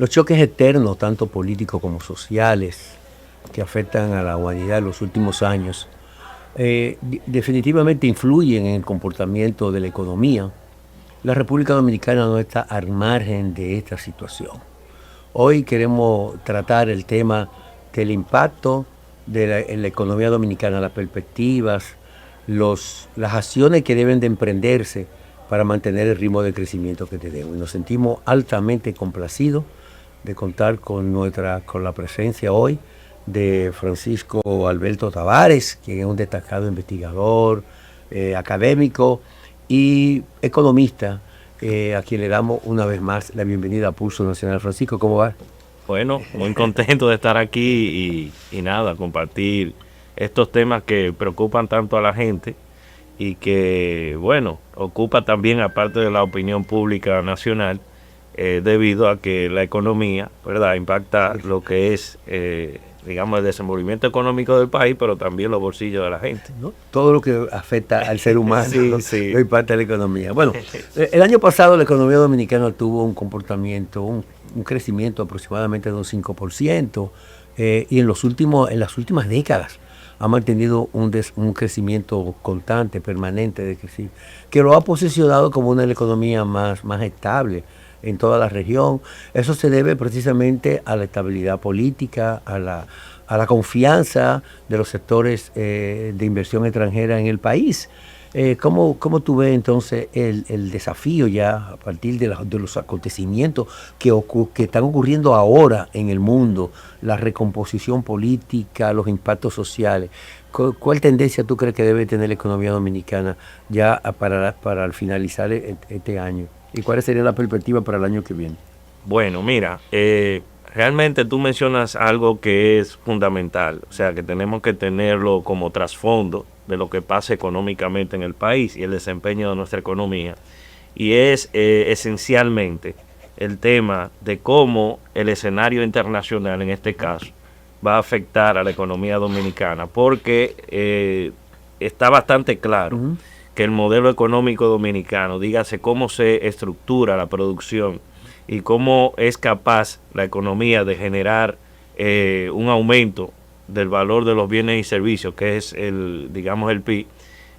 Los choques externos, tanto políticos como sociales, que afectan a la humanidad en los últimos años, definitivamente influyen en el comportamiento de la economía. La República Dominicana no está al margen de esta situación. Hoy queremos tratar el tema del impacto en la economía dominicana, las perspectivas, las acciones que deben de emprenderse para mantener el ritmo de crecimiento que tenemos. Y nos sentimos altamente complacidos de contar con la presencia hoy de Francisco Alberto Tavares, quien es un destacado investigador, académico y economista, a quien le damos una vez más la bienvenida a Pulso Nacional. Francisco, ¿cómo va? Bueno, muy contento de estar aquí y nada, compartir estos temas que preocupan tanto a la gente y que, bueno, ocupa también aparte de la opinión pública nacional, debido a que la economía, ¿verdad?, impacta lo que es, digamos, el desenvolvimiento económico del país, pero también los bolsillos de la gente, ¿no? Todo lo que afecta al ser humano sí. lo impacta la economía. Bueno, el año pasado la economía dominicana tuvo un comportamiento, un crecimiento aproximadamente de un 5%, y en las últimas décadas ha mantenido un crecimiento constante, permanente, que lo ha posicionado como una de las economías más estable en toda la región. Eso se debe precisamente a la estabilidad política, a la confianza de los sectores de inversión extranjera en el país. ¿Cómo tú ves entonces el desafío ya a partir de los acontecimientos que están ocurriendo ahora en el mundo, la recomposición política, los impactos sociales? ¿Cuál tendencia tú crees que debe tener la economía dominicana ya para al finalizar este año? ¿Y cuáles serían las perspectivas para el año que viene? Bueno, mira, realmente tú mencionas algo que es fundamental, o sea, que tenemos que tenerlo como trasfondo de lo que pasa económicamente en el país y el desempeño de nuestra economía, y es esencialmente el tema de cómo el escenario internacional, en este caso, va a afectar a la economía dominicana, porque está bastante claro que el modelo económico dominicano, dígase cómo se estructura la producción y cómo es capaz la economía de generar un aumento del valor de los bienes y servicios, que es el PIB,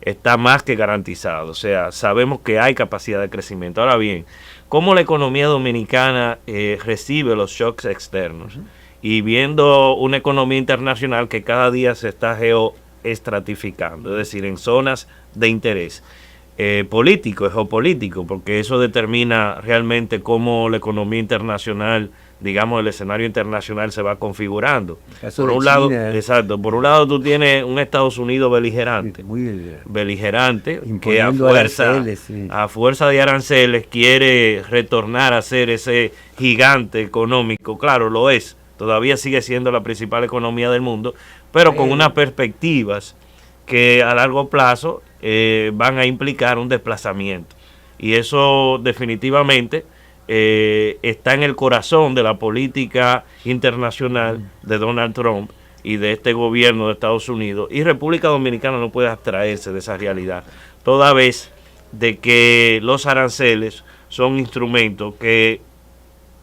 está más que garantizado. O sea, sabemos que hay capacidad de crecimiento. Ahora bien, cómo la economía dominicana recibe los shocks externos, y viendo una economía internacional que cada día se está geoestratificando, es decir, en zonas de interés político, geopolítico, porque eso determina realmente cómo la economía internacional, digamos, el escenario internacional se va configurando. Por un lado, exacto, por un lado tú tienes un Estados Unidos beligerante, que a fuerza de aranceles quiere retornar a ser ese gigante económico. Claro, lo es, todavía sigue siendo la principal economía del mundo, pero con unas perspectivas que a largo plazo van a implicar un desplazamiento. Y eso definitivamente está en el corazón de la política internacional de Donald Trump y de este gobierno de Estados Unidos. Y República Dominicana no puede abstraerse de esa realidad, toda vez de que los aranceles son instrumentos que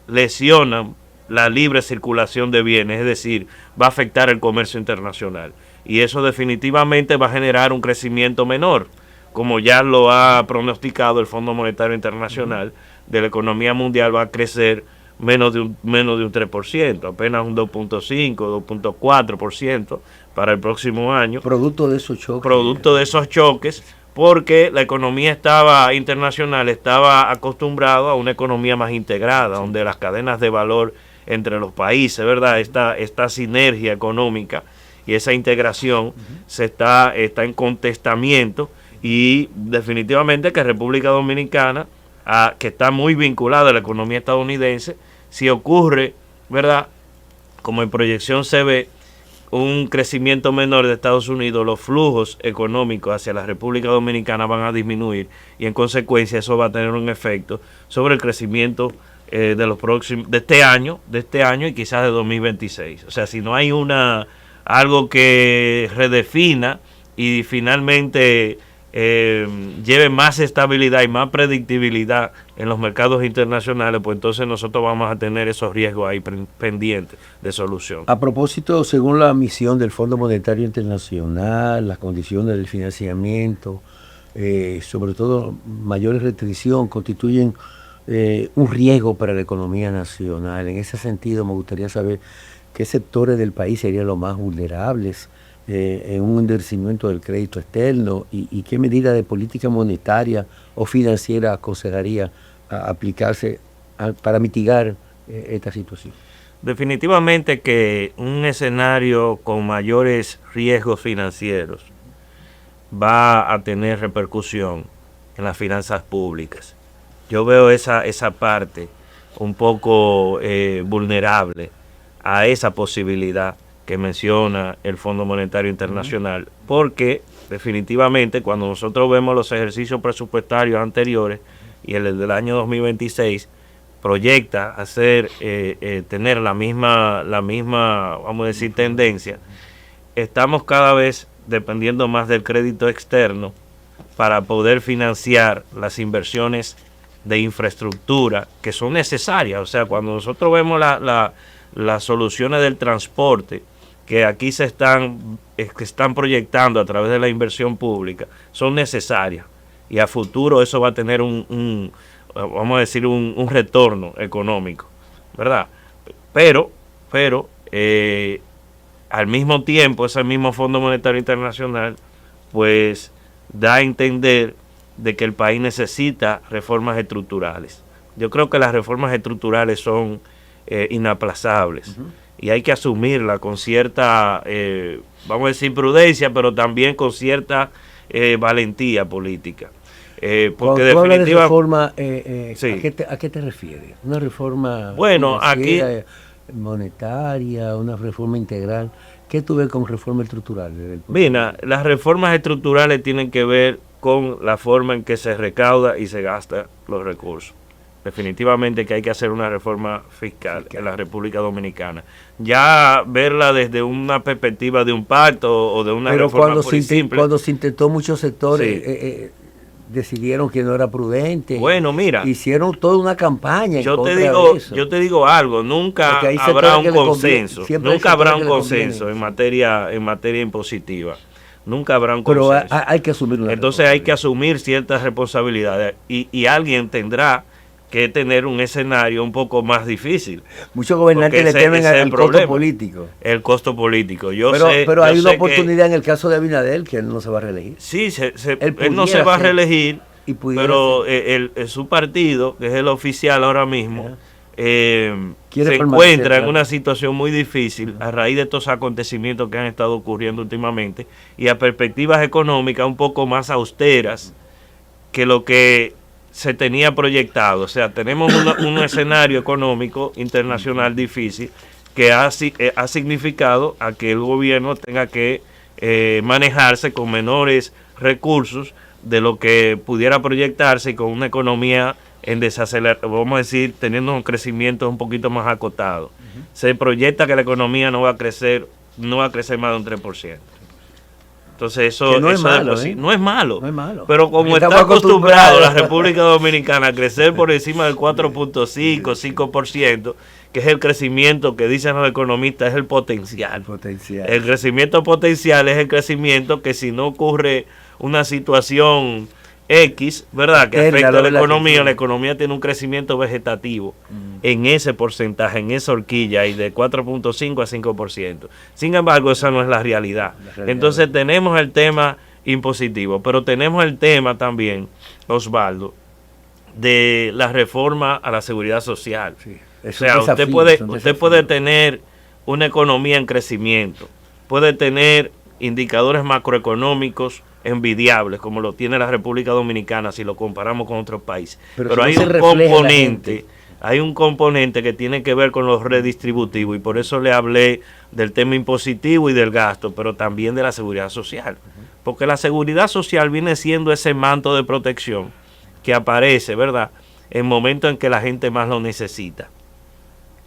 lesionan la libre circulación de bienes, es decir, va a afectar el comercio internacional. Y eso definitivamente va a generar un crecimiento menor, como ya lo ha pronosticado el Fondo Monetario Internacional. De la economía mundial va a crecer menos de un 3%, apenas un 2.5, 2.4% para el próximo año. Producto de esos choques, porque la economía internacional estaba acostumbrada a una economía más integrada, donde las cadenas de valor entre los países, ¿verdad? Esta sinergia económica y esa integración está en contestamiento, y definitivamente que República Dominicana, que está muy vinculada a la economía estadounidense, si ocurre, ¿verdad?, como en proyección se ve, un crecimiento menor de Estados Unidos, los flujos económicos hacia la República Dominicana van a disminuir, y en consecuencia eso va a tener un efecto sobre el crecimiento de este año y quizás de 2026. O sea, si no hay algo que redefina y finalmente lleve más estabilidad y más predictibilidad en los mercados internacionales, pues entonces nosotros vamos a tener esos riesgos ahí pendientes de solución. A propósito, según la misión del Fondo Monetario Internacional, las condiciones del financiamiento, sobre todo mayores restricciones, constituyen un riesgo para la economía nacional. En ese sentido, me gustaría saber qué sectores del país serían los más vulnerables en un endurecimiento del crédito externo y qué medida de política monetaria o financiera aconsejaría aplicarse para mitigar esta situación. Definitivamente que un escenario con mayores riesgos financieros va a tener repercusión en las finanzas públicas. Yo veo esa parte un poco vulnerable a esa posibilidad que menciona el Fondo Monetario Internacional, porque definitivamente cuando nosotros vemos los ejercicios presupuestarios anteriores y el del año 2026 proyecta hacer tener la misma, vamos a decir, tendencia, estamos cada vez dependiendo más del crédito externo para poder financiar las inversiones de infraestructura que son necesarias. O sea, cuando nosotros vemos las soluciones del transporte que aquí que están proyectando a través de la inversión pública, son necesarias y a futuro eso va a tener vamos a decir, un retorno económico, ¿verdad? Pero al mismo tiempo, ese mismo Fondo Monetario Internacional, pues da a entender de que el país necesita reformas estructurales. Yo creo que las reformas estructurales son inaplazables y hay que asumirla con cierta, vamos a decir, prudencia, pero también con cierta valentía política. Porque definitivamente reforma, sí. ¿A qué te refieres? ¿Una reforma aquí monetaria, una reforma integral? ¿Qué tú ves con reforma estructural? Mira, las reformas estructurales tienen que ver con la forma en que se recauda y se gasta los recursos. Definitivamente que hay que hacer una reforma fiscal en la República Dominicana. Ya verla desde una perspectiva de un pacto o de una reforma simple. Cuando se intentó, muchos sectores decidieron que no era prudente. Bueno, mira, hicieron toda una campaña. Yo te digo algo, nunca habrá un consenso. Nunca habrá un consenso en materia impositiva. Nunca habrá un consenso. Pero hay que asumir una Entonces hay que asumir ciertas responsabilidades y alguien tendrá que tener un escenario un poco más difícil. Muchos gobernantes le temen al costo político. El costo político. Pero hay una oportunidad en el caso de Abinader, que él no se va a reelegir. Sí, él no se va a reelegir, pero su partido, que es el oficial ahora mismo, se encuentra en una situación muy difícil a raíz de estos acontecimientos que han estado ocurriendo últimamente y a perspectivas económicas un poco más austeras que lo que se tenía proyectado. O sea, tenemos un escenario económico internacional difícil que ha significado a que el gobierno tenga que manejarse con menores recursos de lo que pudiera proyectarse y con una economía en desaceleración, vamos a decir, teniendo un crecimiento un poquito más acotado. Se proyecta que la economía no va a crecer más de un 3%. Entonces eso no es malo, no es malo. No es malo. Pero como está acostumbrado la República Dominicana a crecer por encima del 4.5, 5%, que es el crecimiento que dicen los economistas es el potencial. El crecimiento potencial es el crecimiento que si no ocurre una situación X, ¿verdad?, que afecta a la economía tiene un crecimiento vegetativo en ese porcentaje, en esa horquilla, y de 4.5 a 5%. Sin embargo, esa no es la realidad. Entonces tenemos el tema impositivo, pero tenemos el tema también, Osvaldo, de la reforma a la seguridad social. Sí, o sea, usted puede tener una economía en crecimiento, puede tener indicadores macroeconómicos envidiables como lo tiene la República Dominicana si lo comparamos con otros países, pero hay un componente que tiene que ver con lo redistributivo, y por eso le hablé del tema impositivo y del gasto, pero también de la seguridad social, porque la seguridad social viene siendo ese manto de protección que aparece, ¿verdad?, en momentos en que la gente más lo necesita,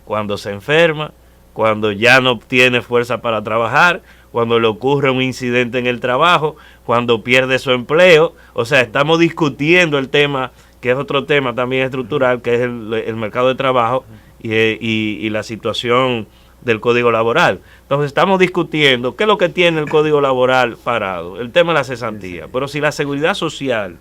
cuando se enferma, cuando ya no tiene fuerza para trabajar, cuando le ocurre un incidente en el trabajo, cuando pierde su empleo. O sea, estamos discutiendo el tema, que es otro tema también estructural, que es el mercado de trabajo y la situación del Código Laboral. Entonces estamos discutiendo qué es lo que tiene el Código Laboral parado, el tema de la cesantía. Pero si la Seguridad Social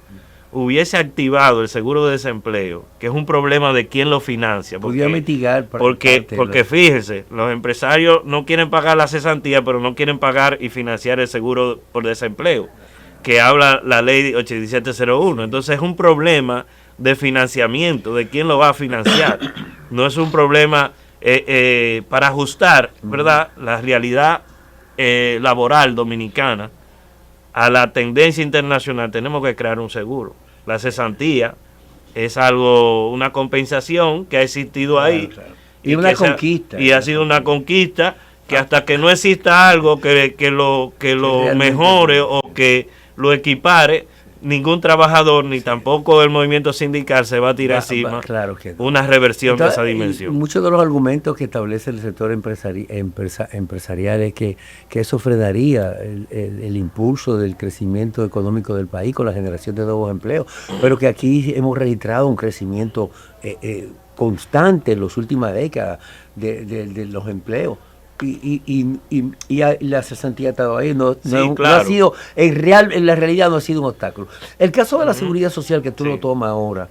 hubiese activado el seguro de desempleo, que es un problema de quién lo financia, podría mitigar porque fíjese, los empresarios no quieren pagar la cesantía, pero no quieren pagar y financiar el seguro por desempleo, que habla la ley 8701. Entonces es un problema de financiamiento, de quién lo va a financiar. No es un problema para ajustar, ¿verdad?, la realidad laboral dominicana a la tendencia internacional. Tenemos que crear un seguro. La cesantía es algo, una compensación que ha existido ahí. Claro. Y una conquista. Y ha sido una conquista que hasta que no exista algo que lo mejore o que lo equipare, ningún trabajador ni tampoco el movimiento sindical se va a tirar encima claro que no. Una reversión de esa dimensión. Muchos de los argumentos que establece el sector empresarial es que eso frenaría el impulso del crecimiento económico del país con la generación de nuevos empleos, pero que aquí hemos registrado un crecimiento constante en las últimas décadas de los empleos. Y la cesantía ha estado ahí, no ha sido, en la realidad no ha sido un obstáculo. El caso de la seguridad social que tú lo tomas ahora,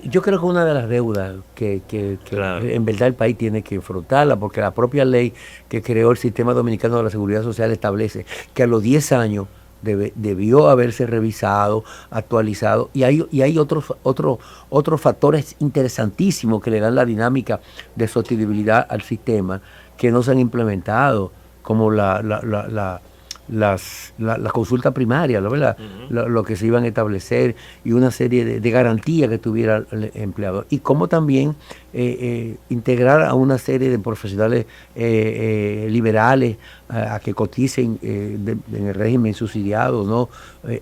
yo creo que una de las deudas que en verdad el país tiene que enfrentarla, porque la propia ley que creó el sistema dominicano de la seguridad social establece que a los 10 años debió haberse revisado, actualizado, y hay otros factores interesantísimos que le dan la dinámica de sostenibilidad al sistema, que no se han implementado, como la consulta primaria, ¿no? ¿Verdad? Lo que se iban a establecer y una serie de garantías que tuviera el empleador. Y cómo también integrar a una serie de profesionales liberales a que coticen en el régimen subsidiado, ¿no?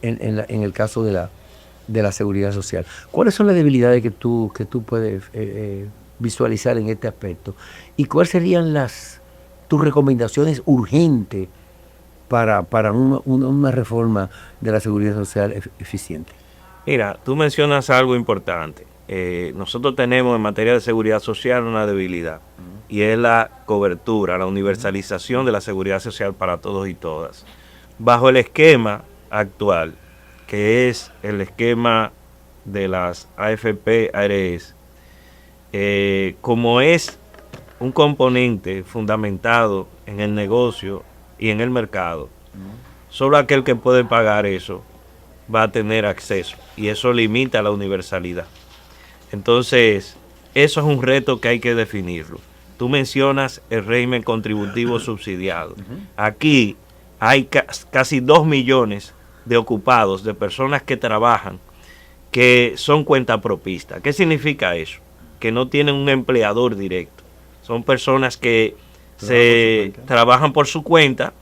En el caso de la seguridad social. ¿Cuáles son las debilidades que tú puedes visualizar en este aspecto? ¿Y cuáles serían tus recomendaciones urgentes para una reforma de la seguridad social eficiente? Mira, tú mencionas algo importante. Nosotros tenemos en materia de seguridad social una debilidad, y es la cobertura, la universalización de la seguridad social para todos y todas. Bajo el esquema actual, que es el esquema de las AFP-ARS, como es un componente fundamentado en el negocio y en el mercado, solo aquel que puede pagar eso va a tener acceso, y eso limita la universalidad. Entonces, eso es un reto que hay que definirlo. Tú mencionas el régimen contributivo subsidiado. Aquí hay casi 2 millones de ocupados, de personas que trabajan, que son cuentapropistas. ¿Qué significa eso? Que no tienen un empleador directo. Son personas que trabajan por su cuenta,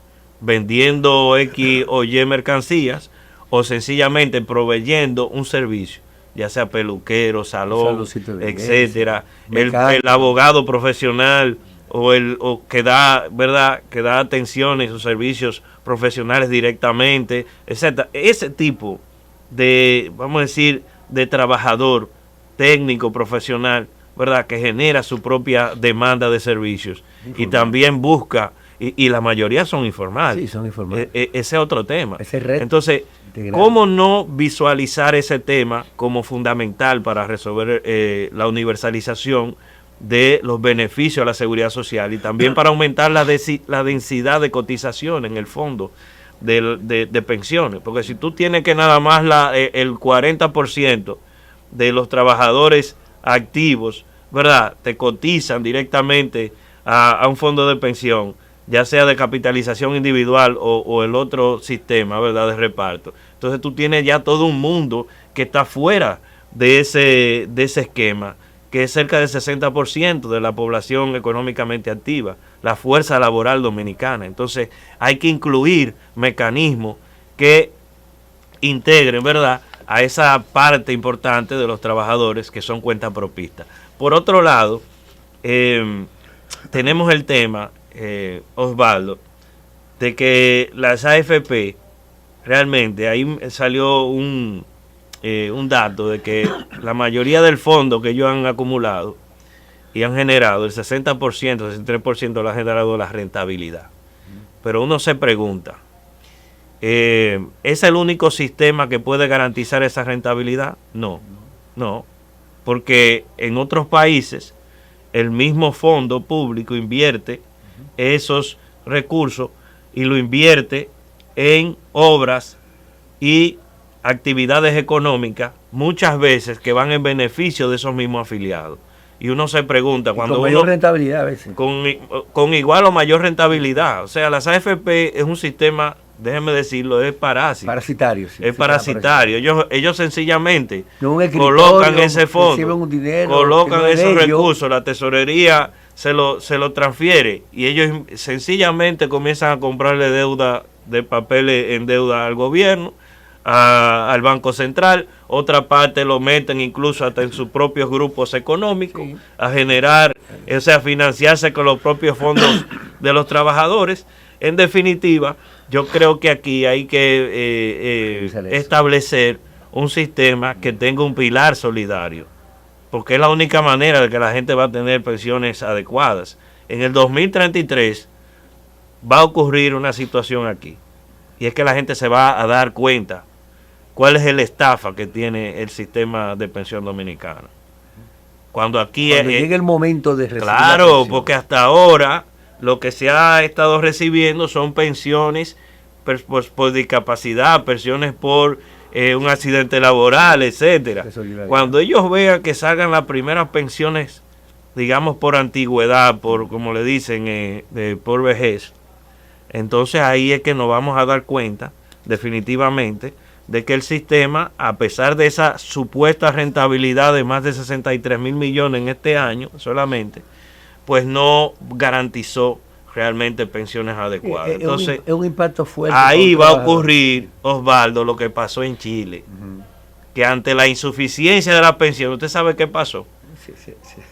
vendiendo X o Y mercancías, o sencillamente proveyendo un servicio, ya sea peluquero, salón, etcétera, el abogado profesional o que da, ¿verdad?, que da atenciones o servicios profesionales directamente, etcétera. Ese tipo de, vamos a decir, de trabajador técnico profesional, ¿verdad?, que genera su propia demanda de servicios y también busca, y la mayoría son informales. Sí, son informales. Ese es otro tema. Ese reto. Entonces, ¿cómo no visualizar ese tema como fundamental para resolver la universalización de los beneficios a la seguridad social, y también para aumentar la densidad de cotización en el fondo de pensiones? Porque si tú tienes que nada más el 40% de los trabajadores activos, ¿verdad?, te cotizan directamente a un fondo de pensión, ya sea de capitalización individual o el otro sistema, ¿verdad?, de reparto. Entonces tú tienes ya todo un mundo que está fuera de ese esquema, que es cerca del 60% de la población económicamente activa, la fuerza laboral dominicana. Entonces hay que incluir mecanismos que integren, ¿verdad?, a esa parte importante de los trabajadores que son cuentapropistas. Por otro lado, tenemos el tema, Osvaldo, de que las AFP, realmente, ahí salió un dato de que la mayoría del fondo que ellos han acumulado y han generado, el 60%, 63% lo ha generado la rentabilidad. Pero uno se pregunta, ¿es el único sistema que puede garantizar esa rentabilidad? No, no, porque en otros países el mismo fondo público invierte esos recursos y lo invierte en obras y actividades económicas, muchas veces que van en beneficio de esos mismos afiliados. Y uno se pregunta, cuando con mayor rentabilidad a veces. Con igual o mayor rentabilidad. O sea, las AFP es un sistema, déjenme decirlo, es parásito. Parasitario. Sí, es parasitario. Ellos sencillamente no colocan ese fondo, un dinero, colocan esos recursos, la tesorería se lo transfiere y ellos sencillamente comienzan a comprarle deuda de papeles en deuda al gobierno, al Banco Central, otra parte lo meten incluso hasta en sus propios grupos económicos, sí, a generar, o sea, financiarse con los propios fondos de los trabajadores. En definitiva, yo creo que aquí hay que establecer un sistema que tenga un pilar solidario, porque es la única manera de que la gente va a tener pensiones adecuadas. En el 2033 va a ocurrir una situación aquí, y es que la gente se va a dar cuenta cuál es el estafa que tiene el sistema de pensión dominicano. Cuando llegue el momento de recibir claro, porque hasta ahora lo que se ha estado recibiendo son pensiones por discapacidad, pensiones por un accidente laboral, etcétera. Cuando ellos vean que salgan las primeras pensiones, digamos por antigüedad, por como le dicen, por vejez, entonces ahí es que nos vamos a dar cuenta definitivamente de que el sistema, a pesar de esa supuesta rentabilidad de más de 63 mil millones en este año solamente, pues no garantizó realmente pensiones adecuadas. Entonces, es un impacto fuerte. Ahí va a ocurrir, Osvaldo, lo que pasó en Chile, que ante la insuficiencia de la pensión, ¿usted sabe qué pasó?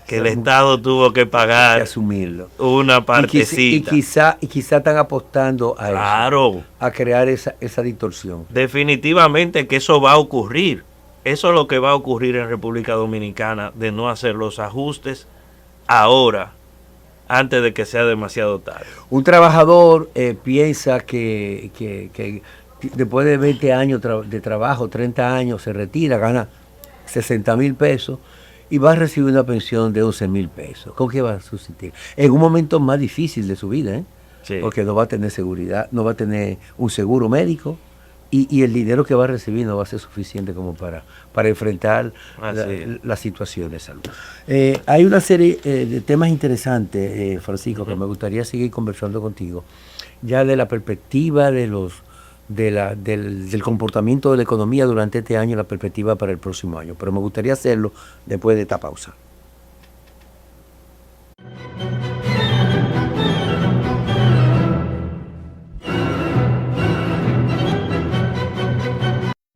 Que el Estado tuvo que pagar, que asumirlo, una partecita. Y quizá están apostando a eso, a crear esa distorsión. Definitivamente que eso va a ocurrir. Eso es lo que va a ocurrir en República Dominicana, de no hacer los ajustes ahora, antes de que sea demasiado tarde. Un trabajador piensa que después de 20 años de trabajo, 30 años, se retira, gana 60 mil pesos y va a recibir una pensión de 11 mil pesos. ¿Con qué va a subsistir? En un momento más difícil de su vida, sí, porque no va a tener seguridad, no va a tener un seguro médico y el dinero que va a recibir no va a ser suficiente como para enfrentar la situación de salud. Hay una serie de temas interesantes, Francisco, que me gustaría seguir conversando contigo, ya de la perspectiva del comportamiento de la economía durante este año y la perspectiva para el próximo año. Pero me gustaría hacerlo después de esta pausa.